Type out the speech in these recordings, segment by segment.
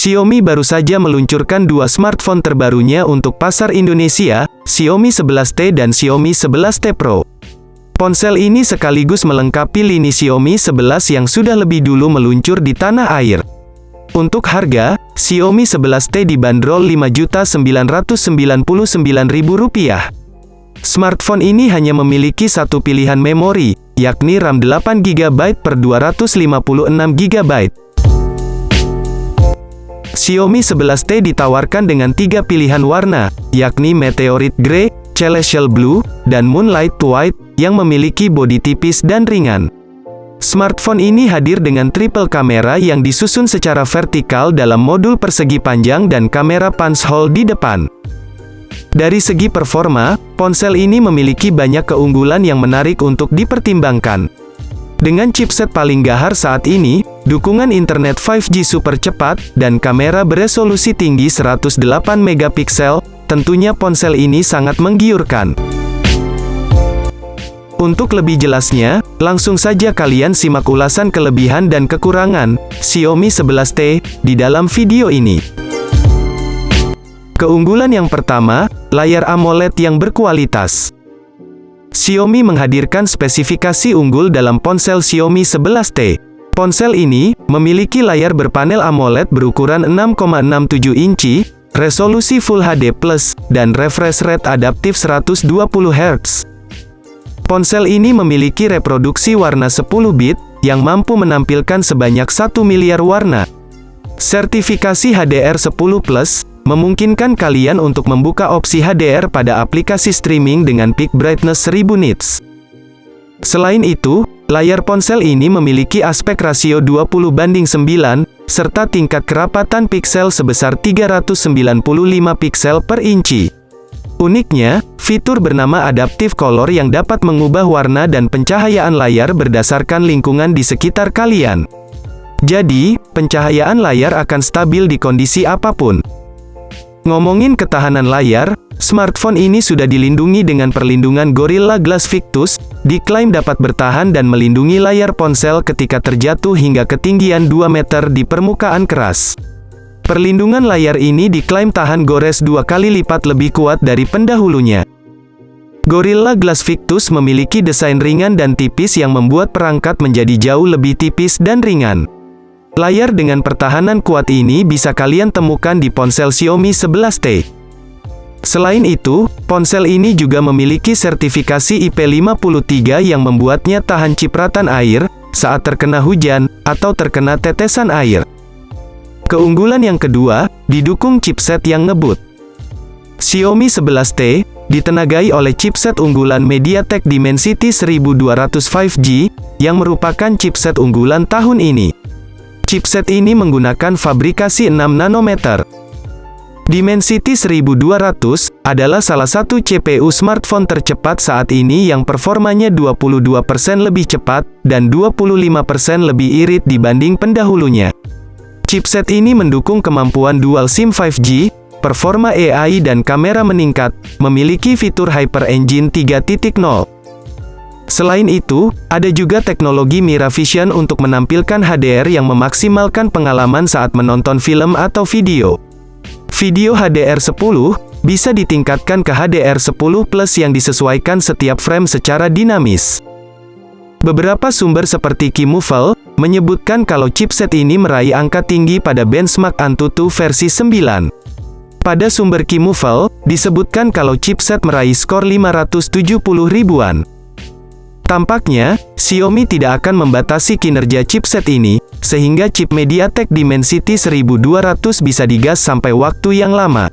Xiaomi baru saja meluncurkan dua smartphone terbarunya untuk pasar Indonesia, Xiaomi 11T dan Xiaomi 11T Pro. Ponsel ini sekaligus melengkapi lini Xiaomi 11 yang sudah lebih dulu meluncur di tanah air. Untuk harga, Xiaomi 11T dibanderol Rp5.999.000. Smartphone ini hanya memiliki satu pilihan memori, yakni RAM 8GB per 256GB. Xiaomi 11T ditawarkan dengan tiga pilihan warna, yakni Meteorite Grey, Celestial Blue, dan Moonlight White, yang memiliki bodi tipis dan ringan. Smartphone ini hadir dengan triple kamera yang disusun secara vertikal dalam modul persegi panjang dan kamera punch hole di depan. Dari segi performa, ponsel ini memiliki banyak keunggulan yang menarik untuk dipertimbangkan. Dengan chipset paling gahar saat ini, dukungan internet 5G super cepat, dan kamera beresolusi tinggi 108 megapiksel, tentunya ponsel ini sangat menggiurkan. Untuk lebih jelasnya, langsung saja kalian simak ulasan kelebihan dan kekurangan Xiaomi 11T di dalam video ini. Keunggulan yang pertama, layar AMOLED yang berkualitas. Xiaomi menghadirkan spesifikasi unggul dalam ponsel Xiaomi 11T. Ponsel ini memiliki layar berpanel AMOLED berukuran 6,67 inci, resolusi Full HD+, dan refresh rate adaptif 120 Hz. Ponsel ini memiliki reproduksi warna 10 bit, yang mampu menampilkan sebanyak 1 miliar warna. Sertifikasi HDR10+, memungkinkan kalian untuk membuka opsi HDR pada aplikasi streaming dengan peak brightness 1000 nits. Selain itu, layar ponsel ini memiliki aspek rasio 20:9, serta tingkat kerapatan piksel sebesar 395 piksel per inci. Uniknya, fitur bernama Adaptive Color yang dapat mengubah warna dan pencahayaan layar berdasarkan lingkungan di sekitar kalian. Jadi, pencahayaan layar akan stabil di kondisi apapun. Ngomongin ketahanan layar, smartphone ini sudah dilindungi dengan perlindungan Gorilla Glass Victus, diklaim dapat bertahan dan melindungi layar ponsel ketika terjatuh hingga ketinggian 2 meter di permukaan keras. Perlindungan layar ini diklaim tahan gores 2 kali lipat lebih kuat dari pendahulunya. Gorilla Glass Victus memiliki desain ringan dan tipis yang membuat perangkat menjadi jauh lebih tipis dan ringan. Layar dengan pertahanan kuat ini bisa kalian temukan di ponsel Xiaomi 11T. Selain itu, ponsel ini juga memiliki sertifikasi IP53 yang membuatnya tahan cipratan air, saat terkena hujan, atau terkena tetesan air. Keunggulan yang kedua, didukung chipset yang ngebut. Xiaomi 11T, ditenagai oleh chipset unggulan MediaTek Dimensity 1200 5G, yang merupakan chipset unggulan tahun ini. Chipset ini menggunakan fabrikasi 6 nanometer. Dimensity 1200 adalah salah satu CPU smartphone tercepat saat ini yang performanya 22% lebih cepat dan 25% lebih irit dibanding pendahulunya. Chipset ini mendukung kemampuan dual SIM 5G, performa AI dan kamera meningkat, memiliki fitur Hyper Engine 3.0. Selain itu, ada juga teknologi Miravision untuk menampilkan HDR yang memaksimalkan pengalaman saat menonton film atau video. Video HDR10 bisa ditingkatkan ke HDR10+ yang disesuaikan setiap frame secara dinamis. Beberapa sumber seperti Qmufl menyebutkan kalau chipset ini meraih angka tinggi pada benchmark Antutu versi 9. Pada sumber Qmufl, disebutkan kalau chipset meraih skor 570 ribuan. Tampaknya, Xiaomi tidak akan membatasi kinerja chipset ini, sehingga chip MediaTek Dimensity 1200 bisa digas sampai waktu yang lama.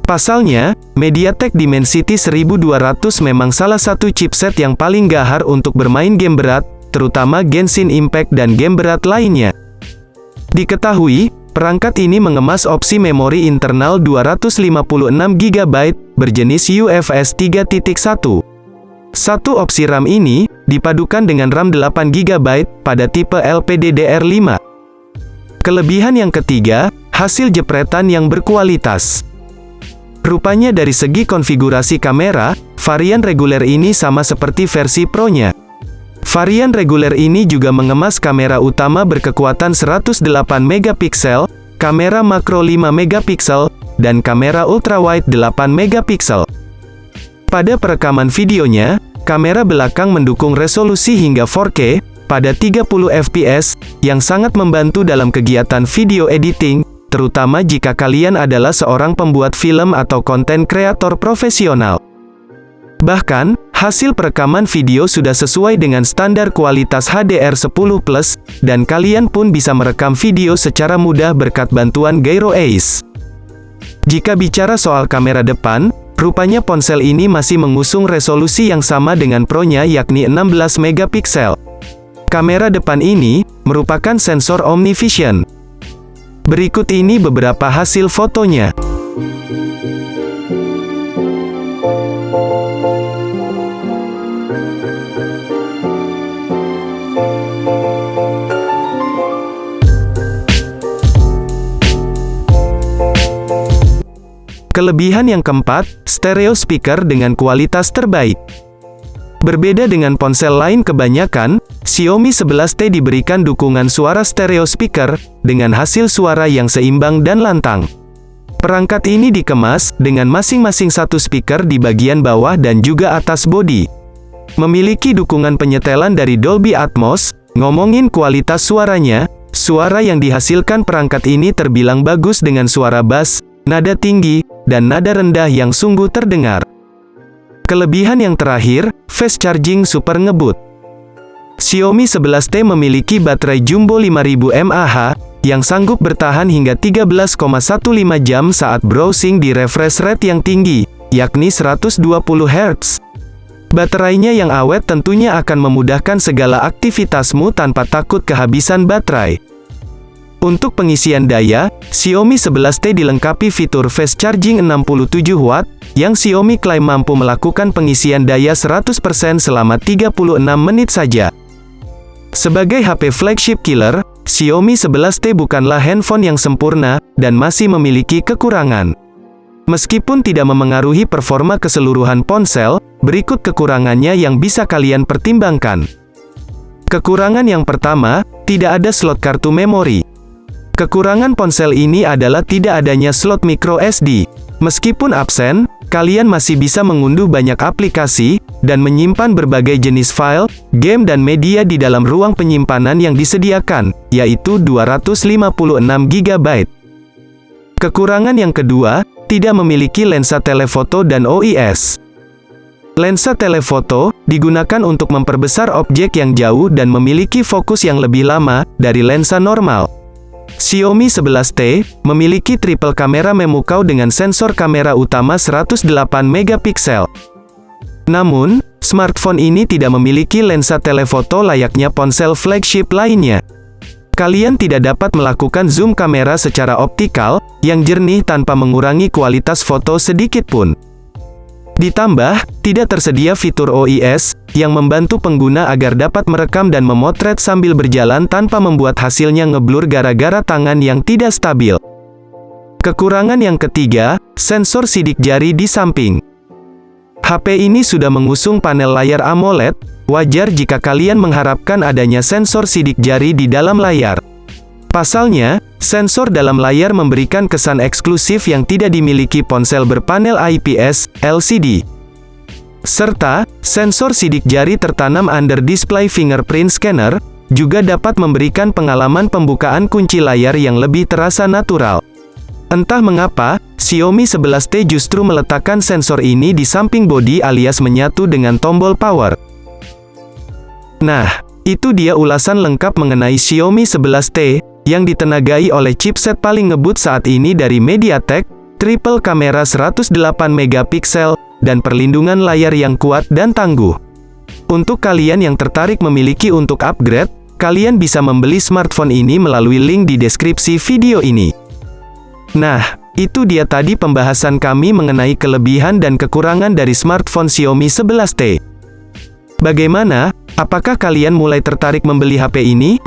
Pasalnya, MediaTek Dimensity 1200 memang salah satu chipset yang paling gahar untuk bermain game berat, terutama Genshin Impact dan game berat lainnya. Diketahui, perangkat ini mengemas opsi memori internal 256GB, berjenis UFS 3.1. Satu opsi RAM ini, dipadukan dengan RAM 8GB, pada tipe LPDDR5. Kelebihan yang ketiga, hasil jepretan yang berkualitas. Rupanya dari segi konfigurasi kamera, varian reguler ini sama seperti versi Pro-nya. Varian reguler ini juga mengemas kamera utama berkekuatan 108 megapiksel, kamera makro 5 megapiksel, dan kamera ultrawide 8 megapiksel. Pada perekaman videonya, kamera belakang mendukung resolusi hingga 4K, pada 30 fps, yang sangat membantu dalam kegiatan video editing, terutama jika kalian adalah seorang pembuat film atau konten kreator profesional. Bahkan, hasil perekaman video sudah sesuai dengan standar kualitas HDR10+, dan kalian pun bisa merekam video secara mudah berkat bantuan Gyro Ace. Jika bicara soal kamera depan, rupanya ponsel ini masih mengusung resolusi yang sama dengan Pro-nya yakni 16 megapiksel. Kamera depan ini merupakan sensor OmniVision. Berikut ini beberapa hasil fotonya. Kelebihan yang keempat, stereo speaker dengan kualitas terbaik. Berbeda dengan ponsel lain kebanyakan, Xiaomi 11T diberikan dukungan suara stereo speaker, dengan hasil suara yang seimbang dan lantang. Perangkat ini dikemas, dengan masing-masing satu speaker di bagian bawah dan juga atas bodi. Memiliki dukungan penyetelan dari Dolby Atmos. Ngomongin kualitas suaranya, suara yang dihasilkan perangkat ini terbilang bagus dengan suara bass, nada tinggi, dan nada rendah yang sungguh terdengar. Kelebihan yang terakhir, fast charging super ngebut. Xiaomi 11T memiliki baterai jumbo 5000 mAh, yang sanggup bertahan hingga 13,15 jam saat browsing di refresh rate yang tinggi, yakni 120 Hz. Baterainya yang awet tentunya akan memudahkan segala aktivitasmu tanpa takut kehabisan baterai. Untuk pengisian daya, Xiaomi 11T dilengkapi fitur fast charging 67 Watt, yang Xiaomi klaim mampu melakukan pengisian daya 100% selama 36 menit saja. Sebagai HP flagship killer, Xiaomi 11T bukanlah handphone yang sempurna, dan masih memiliki kekurangan. Meskipun tidak memengaruhi performa keseluruhan ponsel, berikut kekurangannya yang bisa kalian pertimbangkan. Kekurangan yang pertama, tidak ada slot kartu memori. Kekurangan ponsel ini adalah tidak adanya slot micro SD. Meskipun absen, kalian masih bisa mengunduh banyak aplikasi, dan menyimpan berbagai jenis file, game dan media di dalam ruang penyimpanan yang disediakan, yaitu 256 GB. Kekurangan yang kedua, tidak memiliki lensa telefoto dan OIS. Lensa telefoto digunakan untuk memperbesar objek yang jauh dan memiliki fokus yang lebih lama dari lensa normal. Xiaomi 11T memiliki triple kamera memukau dengan sensor kamera utama 108 megapiksel. Namun, smartphone ini tidak memiliki lensa telefoto layaknya ponsel flagship lainnya. Kalian tidak dapat melakukan zoom kamera secara optikal yang jernih tanpa mengurangi kualitas foto sedikit pun. Ditambah, tidak tersedia fitur OIS, yang membantu pengguna agar dapat merekam dan memotret sambil berjalan tanpa membuat hasilnya ngeblur gara-gara tangan yang tidak stabil. Kekurangan yang ketiga, sensor sidik jari di samping. HP ini sudah mengusung panel layar AMOLED, wajar jika kalian mengharapkan adanya sensor sidik jari di dalam layar. Pasalnya, sensor dalam layar memberikan kesan eksklusif yang tidak dimiliki ponsel berpanel IPS LCD. Serta, sensor sidik jari tertanam under display fingerprint scanner, juga dapat memberikan pengalaman pembukaan kunci layar yang lebih terasa natural. Entah mengapa, Xiaomi 11T justru meletakkan sensor ini di samping bodi alias menyatu dengan tombol power. Nah, itu dia ulasan lengkap mengenai Xiaomi 11T, yang ditenagai oleh chipset paling ngebut saat ini dari MediaTek, triple kamera 108 megapiksel, dan perlindungan layar yang kuat dan tangguh. Untuk kalian yang tertarik memiliki untuk upgrade, kalian bisa membeli smartphone ini melalui link di deskripsi video ini. Nah, itu dia tadi pembahasan kami mengenai kelebihan dan kekurangan dari smartphone Xiaomi 11T. Bagaimana? Apakah kalian mulai tertarik membeli HP ini?